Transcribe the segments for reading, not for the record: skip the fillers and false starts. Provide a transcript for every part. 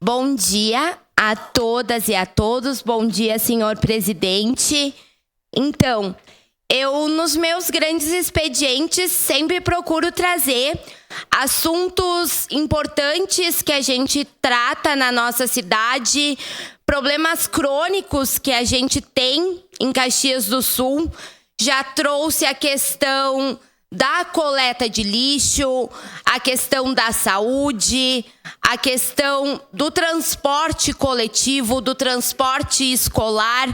Bom dia a todas e a todos. Bom dia, senhor presidente. Então, eu, nos meus grandes expedientes, sempre procuro trazer assuntos importantes que a gente trata na nossa cidade, problemas crônicos que a gente tem em Caxias do Sul. Já trouxe a questão da coleta de lixo, a questão da saúde, a questão do transporte coletivo, do transporte escolar,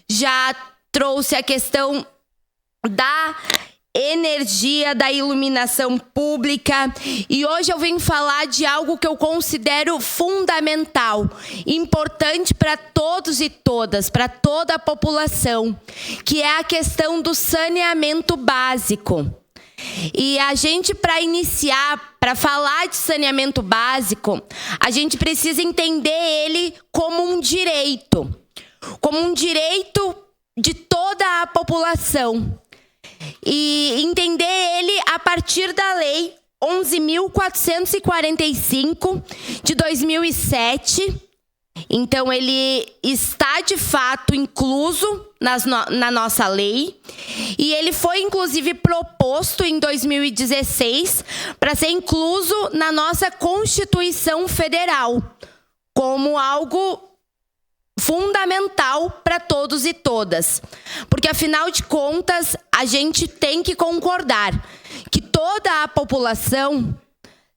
já trouxe a questão da energia, da iluminação pública, e hoje eu venho falar de algo que eu considero fundamental, importante para todos e todas, para toda a população, que é a questão do saneamento básico. E a gente, para iniciar, para falar de saneamento básico, a gente precisa entender ele como um direito de toda a população. E entender ele a partir da Lei 11.445 de 2007. Então, ele está, de fato, incluso na nossa lei. E ele foi, inclusive, proposto em 2016 para ser incluso na nossa Constituição Federal, como algo fundamental para todos e todas. Porque, afinal de contas, a gente tem que concordar que toda a população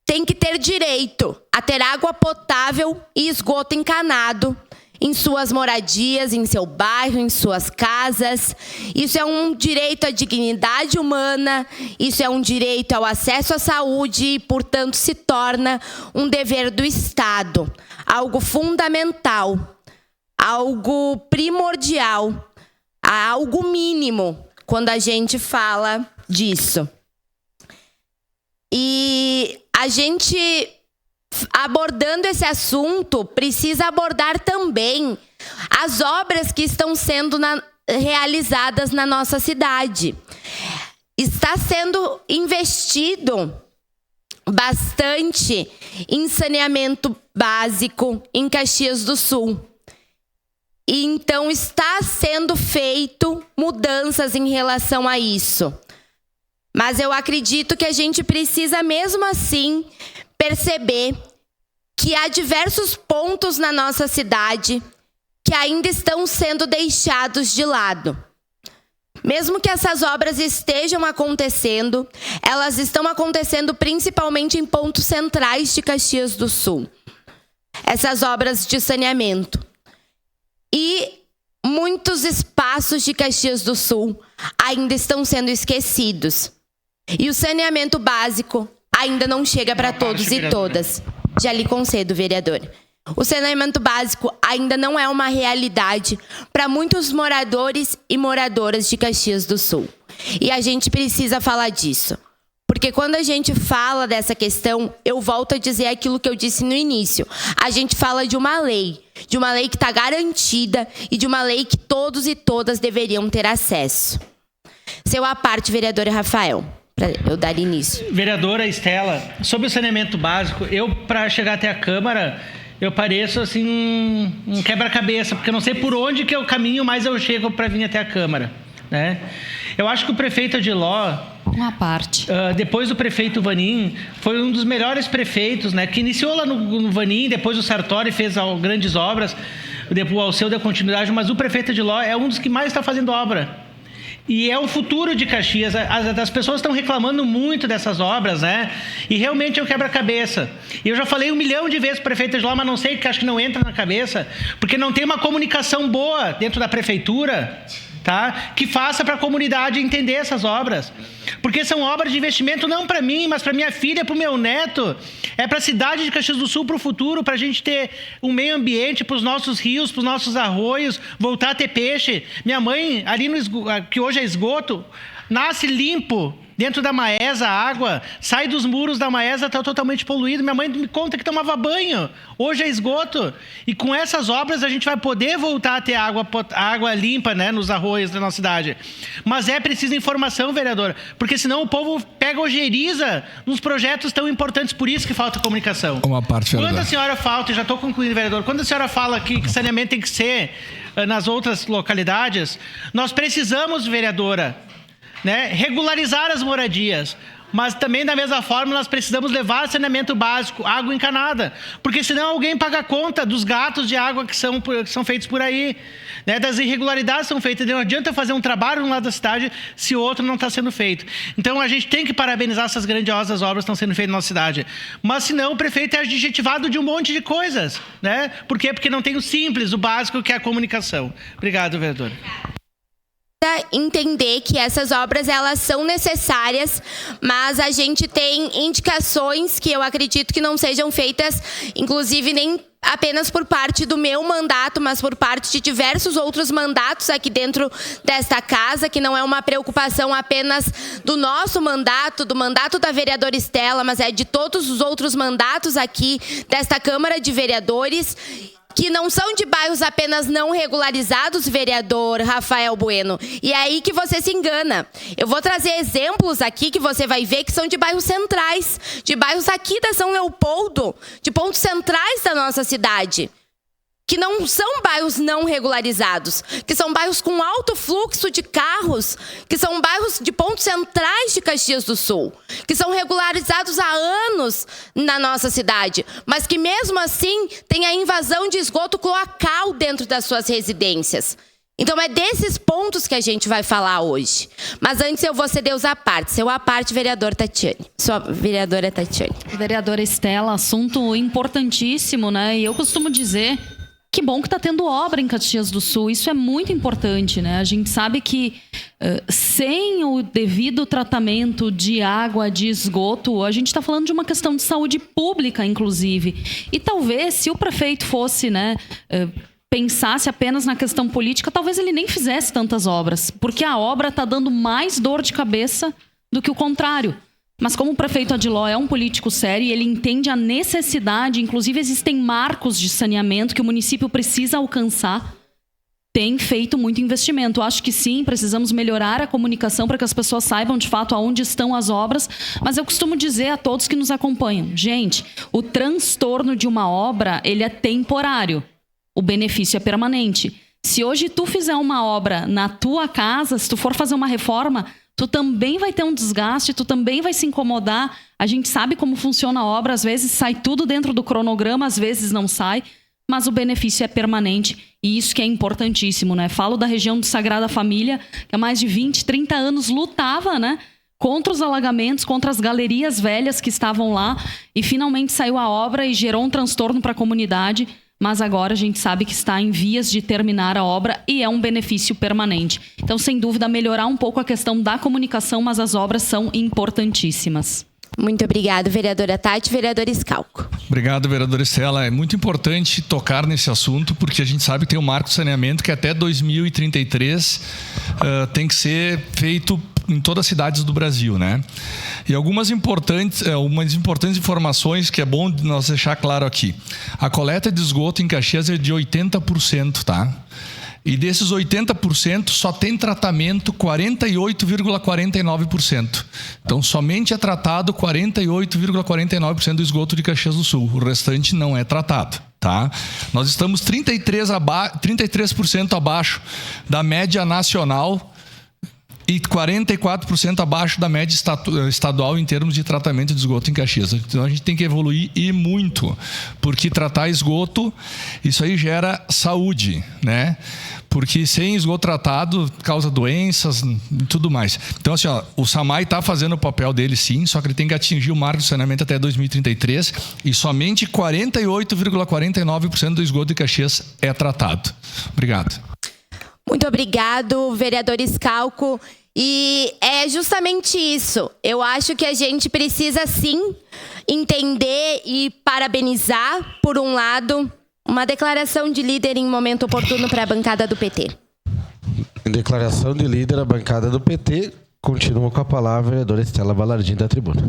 tem que ter direito a ter água potável e esgoto encanado em suas moradias, em seu bairro, em suas casas. Isso é um direito à dignidade humana, isso é um direito ao acesso à saúde e, portanto, se torna um dever do Estado, algo fundamental, algo primordial, algo mínimo quando a gente fala disso. E a gente, abordando esse assunto, precisa abordar também as obras que estão sendo realizadas na nossa cidade. Está sendo investido bastante em saneamento básico em Caxias do Sul. E então está sendo feito mudanças em relação a isso. Mas eu acredito que a gente precisa, mesmo assim, perceber que há diversos pontos na nossa cidade que ainda estão sendo deixados de lado. Mesmo que essas obras estejam acontecendo, elas estão acontecendo principalmente em pontos centrais de Caxias do Sul. Essas obras de saneamento. E muitos espaços de Caxias do Sul ainda estão sendo esquecidos. E o saneamento básico ainda não chega para todos e todas. Já lhe concedo, vereador. O saneamento básico ainda não é uma realidade para muitos moradores e moradoras de Caxias do Sul. E a gente precisa falar disso. Porque quando a gente fala dessa questão, eu volto a dizer aquilo que eu disse no início. A gente fala de uma lei que está garantida e de uma lei que todos e todas deveriam ter acesso. Seu à parte, vereador Rafael, para eu dar início. Vereadora Estela, sobre o saneamento básico, eu, para chegar até a Câmara, eu pareço assim um quebra-cabeça, porque eu não sei por onde que eu caminho, mas eu chego para vir até a Câmara, né? Eu acho que o prefeito Odiló, uma parte. Depois do prefeito Vanin, foi um dos melhores prefeitos, né? Que iniciou lá no Vanin, depois o Sartori fez grandes obras, depois o Alceu deu continuidade, mas o prefeito Odiló é um dos que mais está fazendo obra. E é o futuro de Caxias. As pessoas estão reclamando muito dessas obras, né? E realmente é um quebra-cabeça. E eu já falei 1 milhão de vezes para o prefeito de lá, mas não sei, que acho que não entra na cabeça, porque não tem uma comunicação boa dentro da prefeitura, tá? Que faça para a comunidade entender essas obras. Porque são obras de investimento não para mim, mas para minha filha, para o meu neto. É para a cidade de Caxias do Sul, para o futuro, para a gente ter um meio ambiente, para os nossos rios, para os nossos arroios, voltar a ter peixe. Minha mãe, ali no esgoto, que hoje é esgoto, nasce limpo Dentro da Maesa, a água sai dos muros da Maesa, está totalmente poluído. Minha mãe me conta que tomava banho. Hoje é esgoto. E com essas obras a gente vai poder voltar a ter água limpa, né, nos arroios da nossa cidade. Mas é preciso informação, vereadora, porque senão o povo pega ojeriza nos projetos tão importantes, por isso que falta comunicação. Uma parte, vereadora. Quando a senhora falta, já estou concluindo, vereador, quando a senhora fala que saneamento tem que ser nas outras localidades, nós precisamos, vereadora, né, regularizar as moradias. Mas também, da mesma forma, nós precisamos levar saneamento básico, água encanada. Porque senão alguém paga a conta dos gatos de água que são feitos por aí. Né, das irregularidades que são feitas. Não adianta fazer um trabalho no lado da cidade se o outro não está sendo feito. Então, a gente tem que parabenizar essas grandiosas obras que estão sendo feitas na nossa cidade. Mas, senão, o prefeito é adjetivado de um monte de coisas. Né? Por quê? Porque não tem o simples, o básico, que é a comunicação. Obrigado, vereador. Entender que essas obras elas são necessárias, mas a gente tem indicações que eu acredito que não sejam feitas, inclusive nem apenas por parte do meu mandato, mas por parte de diversos outros mandatos aqui dentro desta casa, que não é uma preocupação apenas do nosso mandato, do mandato da vereadora Estela, mas é de todos os outros mandatos aqui desta Câmara de Vereadores, que não são de bairros apenas não regularizados, vereador Rafael Bueno. E é aí que você se engana. Eu vou trazer exemplos aqui que você vai ver que são de bairros centrais, de bairros aqui da São Leopoldo, de pontos centrais da nossa cidade, que não são bairros não regularizados, que são bairros com alto fluxo de carros, que são bairros de pontos centrais de Caxias do Sul, que são regularizados há anos na nossa cidade, mas que mesmo assim tem a invasão de esgoto cloacal dentro das suas residências. Então é desses pontos que a gente vai falar hoje. Mas antes eu vou ceder os à parte. Seu à parte, vereador Tatiane. Sua vereadora Tatiane. Vereadora Estela, assunto importantíssimo, né? E eu costumo dizer... Que bom que está tendo obra em Caxias do Sul. Isso é muito importante, né? A gente sabe que sem o devido tratamento de água, de esgoto, a gente está falando de uma questão de saúde pública, inclusive. E talvez, se o prefeito fosse, né, pensasse apenas na questão política, talvez ele nem fizesse tantas obras. Porque a obra está dando mais dor de cabeça do que o contrário. Mas como o prefeito Adiló é um político sério e ele entende a necessidade, inclusive existem marcos de saneamento que o município precisa alcançar, tem feito muito investimento. Eu acho que sim, precisamos melhorar a comunicação para que as pessoas saibam de fato aonde estão as obras, mas eu costumo dizer a todos que nos acompanham, gente, o transtorno de uma obra, ele é temporário, o benefício é permanente. Se hoje tu fizer uma obra na tua casa, se tu for fazer uma reforma, tu também vai ter um desgaste, tu também vai se incomodar. A gente sabe como funciona a obra, às vezes sai tudo dentro do cronograma, às vezes não sai, mas o benefício é permanente e isso que é importantíssimo, né? Falo da região de Sagrada Família, que há mais de 20, 30 anos lutava, né, contra os alagamentos, contra as galerias velhas que estavam lá e finalmente saiu a obra e gerou um transtorno para a comunidade. Mas agora a gente sabe que está em vias de terminar a obra e é um benefício permanente. Então, sem dúvida, melhorar um pouco a questão da comunicação, mas as obras são importantíssimas. Muito obrigado, vereadora Tati. Vereador Scalco. Obrigado, vereadora Estela. É muito importante tocar nesse assunto, porque a gente sabe que tem um marco de saneamento que até 2033 tem que ser feito em todas as cidades do Brasil, né? E algumas importantes informações que é bom nós deixar claro aqui. A coleta de esgoto em Caxias é de 80%, tá? E desses 80%, só tem tratamento 48,49%. Então, somente é tratado 48,49% do esgoto de Caxias do Sul. O restante não é tratado, tá? Nós estamos 33% abaixo da média nacional e 44% abaixo da média estadual em termos de tratamento de esgoto em Caxias. Então a gente tem que evoluir e muito, porque tratar esgoto, isso aí gera saúde, né? Porque sem esgoto tratado causa doenças e tudo mais. Então assim, ó, o SAMAI está fazendo o papel dele sim, só que ele tem que atingir o marco de saneamento até 2033 e somente 48,49% do esgoto de Caxias é tratado. Obrigado. Muito obrigado, vereador Scalco. E é justamente isso. Eu acho que a gente precisa, sim, entender e parabenizar, por um lado, uma declaração de líder em momento oportuno para a bancada do PT. Em declaração de líder, a bancada do PT Continua com a palavra a vereadora Estela Balardim, da tribuna.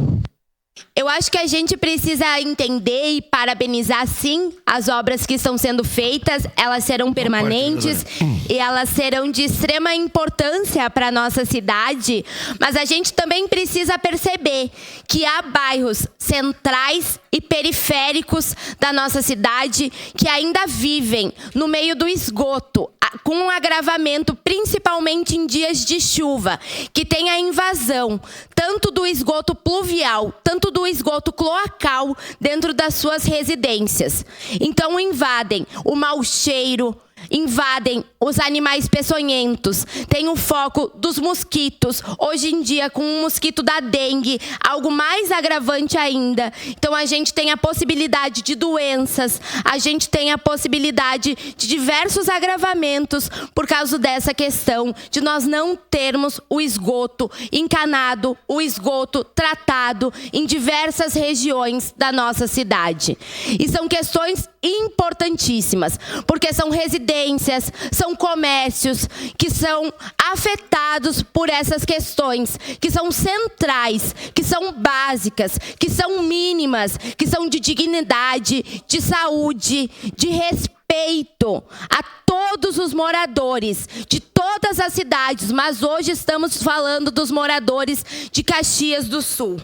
Eu acho que a gente precisa entender e parabenizar, sim, as obras que estão sendo feitas. Elas serão permanentes e elas serão de extrema importância para a nossa cidade. Mas a gente também precisa perceber que há bairros centrais e periféricos da nossa cidade que ainda vivem no meio do esgoto, com um agravamento, principalmente em dias de chuva, que tem a invasão tanto do esgoto pluvial, tanto do esgoto cloacal dentro das suas residências. Então invadem o mau cheiro, invadem os animais peçonhentos, tem o foco dos mosquitos, hoje em dia com o mosquito da dengue, algo mais agravante ainda. Então a gente tem a possibilidade de doenças, a gente tem a possibilidade de diversos agravamentos por causa dessa questão de nós não termos o esgoto encanado, o esgoto tratado em diversas regiões da nossa cidade. E são questões importantíssimas, porque são residências, são comércios que são afetados por essas questões, que são centrais, que são básicas, que são mínimas, que são de dignidade, de saúde, de respeito a todos os moradores de todas as cidades, mas hoje estamos falando dos moradores de Caxias do Sul.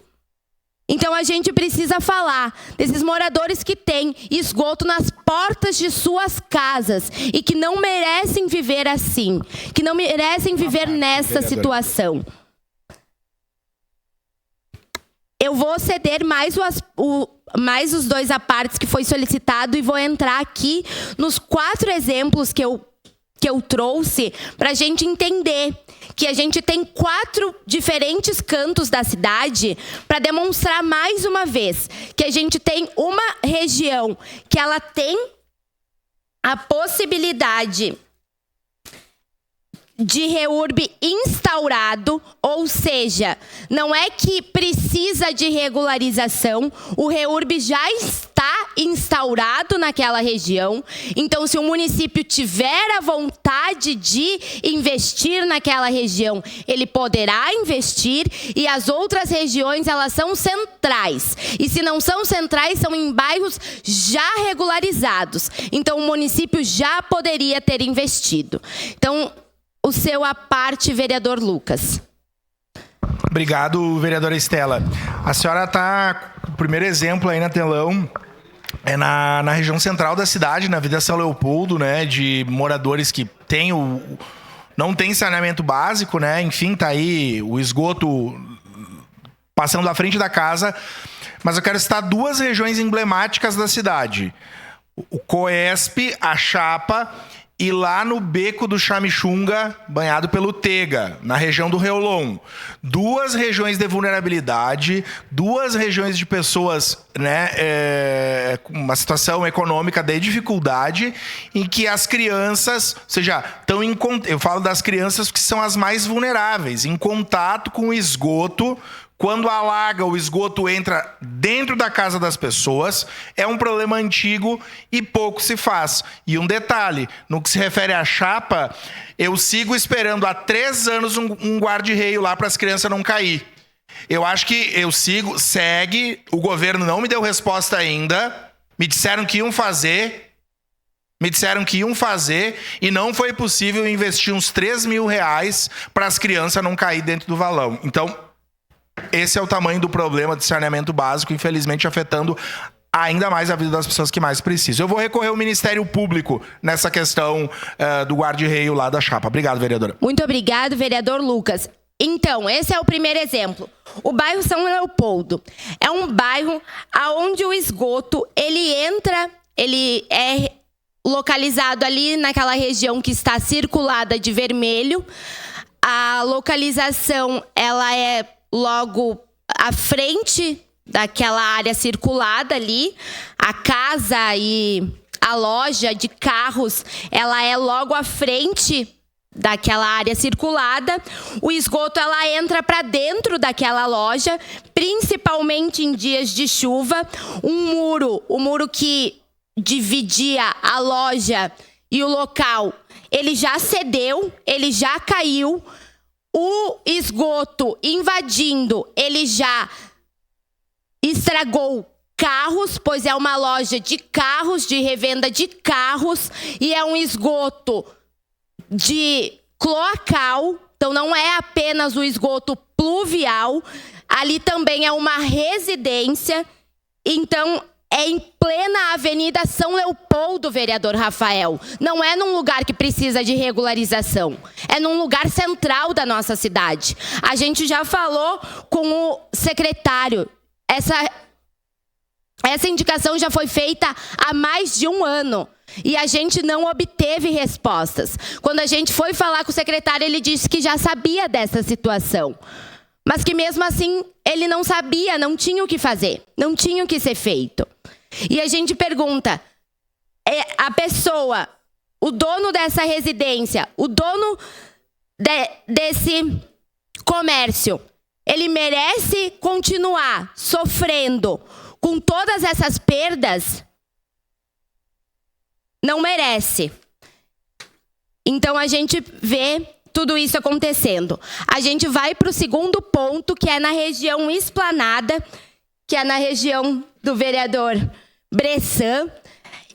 Então a gente precisa falar desses moradores que têm esgoto nas portas de suas casas e que não merecem viver assim, que não merecem viver nessa situação. Eu vou ceder mais os 2 apartes que foi solicitado e vou entrar aqui nos 4 exemplos que eu trouxe para a gente entender que a gente tem 4 diferentes cantos da cidade para demonstrar mais uma vez que a gente tem uma região que ela tem a possibilidade de REURB instaurado, ou seja, não é que precisa de regularização, o REURB já está instaurado naquela região. Então, se o município tiver a vontade de investir naquela região, ele poderá investir, e as outras regiões, elas são centrais. E se não são centrais, são em bairros já regularizados. Então, o município já poderia ter investido. Então, o seu aparte, vereador Lucas. Obrigado, vereadora Estela. A senhora está, o primeiro exemplo aí na telão, é na região central da cidade, na Avenida São Leopoldo, né, de moradores que não tem saneamento básico, né, enfim, tá aí o esgoto passando à frente da casa. Mas eu quero citar 2 regiões emblemáticas da cidade. O Coesp, a Chapa, e lá no Beco do Chamixunga, banhado pelo Tega, na região do Reolon. 2 regiões de vulnerabilidade, 2 regiões de pessoas, né, com uma situação econômica de dificuldade, em que as crianças, ou seja, eu falo das crianças que são as mais vulneráveis, em contato com o esgoto. Quando alaga, o esgoto entra dentro da casa das pessoas. É um problema antigo e pouco se faz. E um detalhe, no que se refere à Chapa, eu sigo esperando há 3 anos um guarda-reio lá para as crianças não cair. Eu acho que segue, o governo não me deu resposta ainda, me disseram que iam fazer e não foi possível investir uns R$3.000 para as crianças não cair dentro do valão. Então, esse é o tamanho do problema de saneamento básico, infelizmente afetando ainda mais a vida das pessoas que mais precisam. Eu vou recorrer ao Ministério Público nessa questão do guarda-reio lá da Chapa. Obrigado, vereadora. Muito obrigado, vereador Lucas. Então, esse é o primeiro exemplo. O bairro São Leopoldo é um bairro onde o esgoto, ele é localizado ali naquela região que está circulada de vermelho. A localização, ela é logo à frente daquela área circulada ali. A casa e a loja de carros, ela é logo à frente daquela área circulada. O esgoto, ela entra para dentro daquela loja, principalmente em dias de chuva. O muro que dividia a loja e o local, ele já cedeu, ele já caiu. o esgoto invadindo, ele já estragou carros, pois é uma loja de carros, de revenda de carros, e é um esgoto de cloacal, então não é apenas o esgoto pluvial, ali também é uma residência, então é em plena Avenida São Leopoldo, vereador Rafael. Não é num lugar que precisa de regularização. É num lugar central da nossa cidade. A gente já falou com o secretário. Essa indicação já foi feita há mais de um ano. E a gente não obteve respostas. Quando a gente foi falar com o secretário, ele disse que já sabia dessa situação. Mas que mesmo assim, ele não sabia, não tinha o que fazer. Não tinha o que ser feito. E a gente pergunta, a pessoa, o dono dessa residência, o dono desse comércio, ele merece continuar sofrendo com todas essas perdas? Não merece. Então a gente vê tudo isso acontecendo. A gente vai para o segundo ponto, que é na região Esplanada, que é na região do vereador Bressan.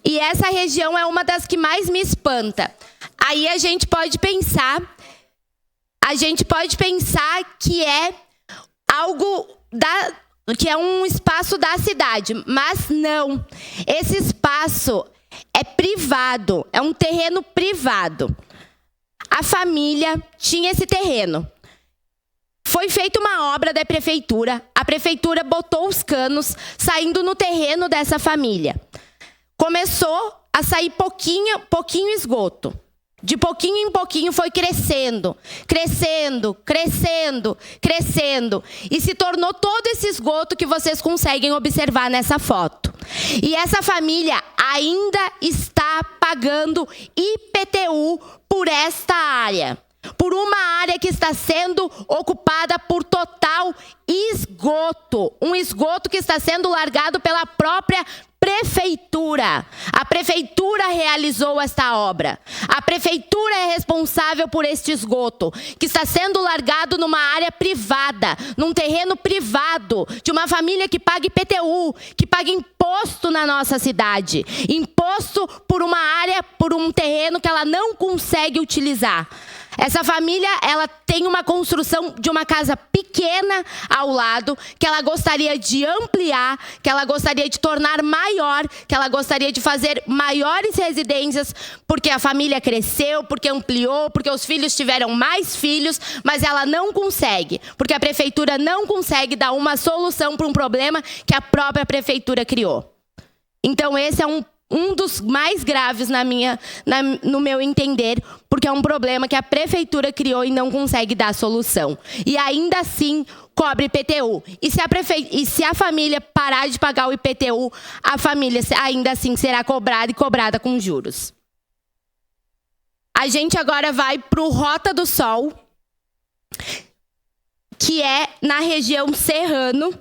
E essa região é uma das que mais me espanta. Aí a gente pode pensar que é algo que é um espaço da cidade, mas não. Esse espaço é privado, é um terreno privado. A família tinha esse terreno. Foi feita uma obra da prefeitura. A prefeitura botou os canos saindo no terreno dessa família. Começou a sair pouquinho esgoto. De pouquinho em pouquinho foi crescendo. E se tornou todo esse esgoto que vocês conseguem observar nessa foto. E essa família ainda está pagando IPTU por esta área. Por uma área que está sendo ocupada por total esgoto. Um esgoto que está sendo largado pela própria prefeitura. A prefeitura realizou esta obra. A prefeitura é responsável por este esgoto, que está sendo largado numa área privada, num terreno privado, de uma família que paga IPTU, que paga imposto na nossa cidade. Imposto por uma área, por um terreno que ela não consegue utilizar. Essa família, ela tem uma construção de uma casa pequena ao lado, que ela gostaria de ampliar, que ela gostaria de tornar maior, que ela gostaria de fazer maiores residências, porque a família cresceu, porque ampliou, porque os filhos tiveram mais filhos, mas ela não consegue, porque a prefeitura não consegue dar uma solução para um problema que a própria prefeitura criou. Então esse é um dos mais graves no meu entender, porque é um problema que a prefeitura criou e não consegue dar solução. E ainda assim cobra IPTU. E se a família parar de pagar o IPTU, a família ainda assim será cobrada e cobrada com juros. A gente agora vai para o Rota do Sol, que é na região Serrano.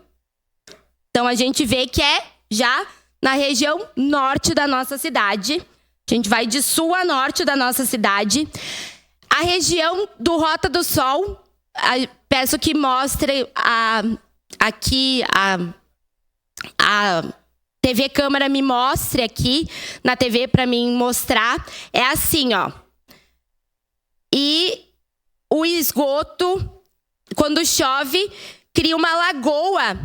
Então a gente vê que é já na região norte da nossa cidade. A gente vai de sul a norte da nossa cidade. A região do Rota do Sol, peço que mostre aqui a TV Câmara, me mostre aqui na TV para mim mostrar. É assim, ó. E o esgoto, quando chove, cria uma lagoa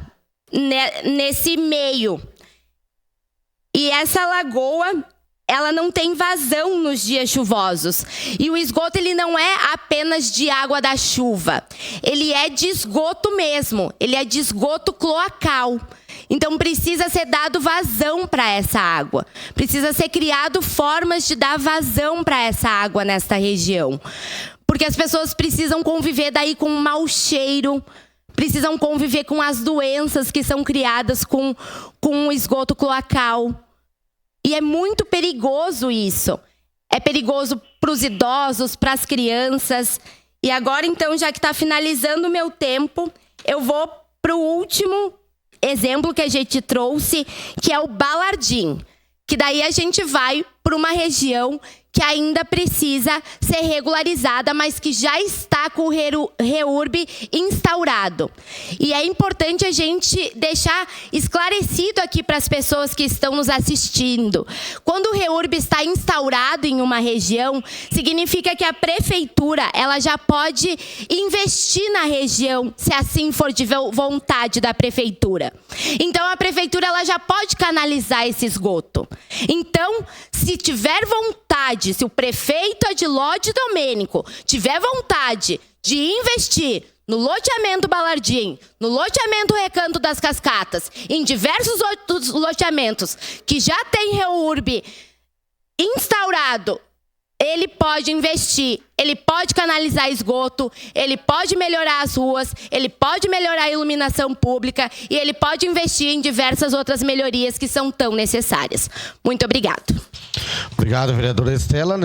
nesse meio. E essa lagoa, ela não tem vazão nos dias chuvosos. E o esgoto, ele não é apenas de água da chuva. Ele é de esgoto mesmo. Ele é de esgoto cloacal. Então precisa ser dado vazão para essa água. Precisa ser criado formas de dar vazão para essa água nesta região. Porque as pessoas precisam conviver daí com um mau cheiro, precisam conviver com as doenças que são criadas com o esgoto cloacal. E é muito perigoso isso. É perigoso para os idosos, para as crianças. E agora, então, já que está finalizando o meu tempo, eu vou para o último exemplo que a gente trouxe, que é o Balardim. Que daí a gente vai para uma região que ainda precisa ser regularizada, mas que já está com o REURB instaurado. E é importante a gente deixar esclarecido aqui para as pessoas que estão nos assistindo. Quando o REURB está instaurado em uma região, significa que a prefeitura ela já pode investir na região, se assim for de vontade da prefeitura. Então, a prefeitura ela já pode canalizar esse esgoto. Então, se tiver vontade, se o prefeito Adiló de Domênico tiver vontade de investir no loteamento Balardim, no loteamento Recanto das Cascatas, em diversos outros loteamentos que já tem REURB instaurado, ele pode investir, ele pode canalizar esgoto, ele pode melhorar as ruas, ele pode melhorar a iluminação pública e ele pode investir em diversas outras melhorias que são tão necessárias. Muito obrigado. Obrigado, vereadora Estela.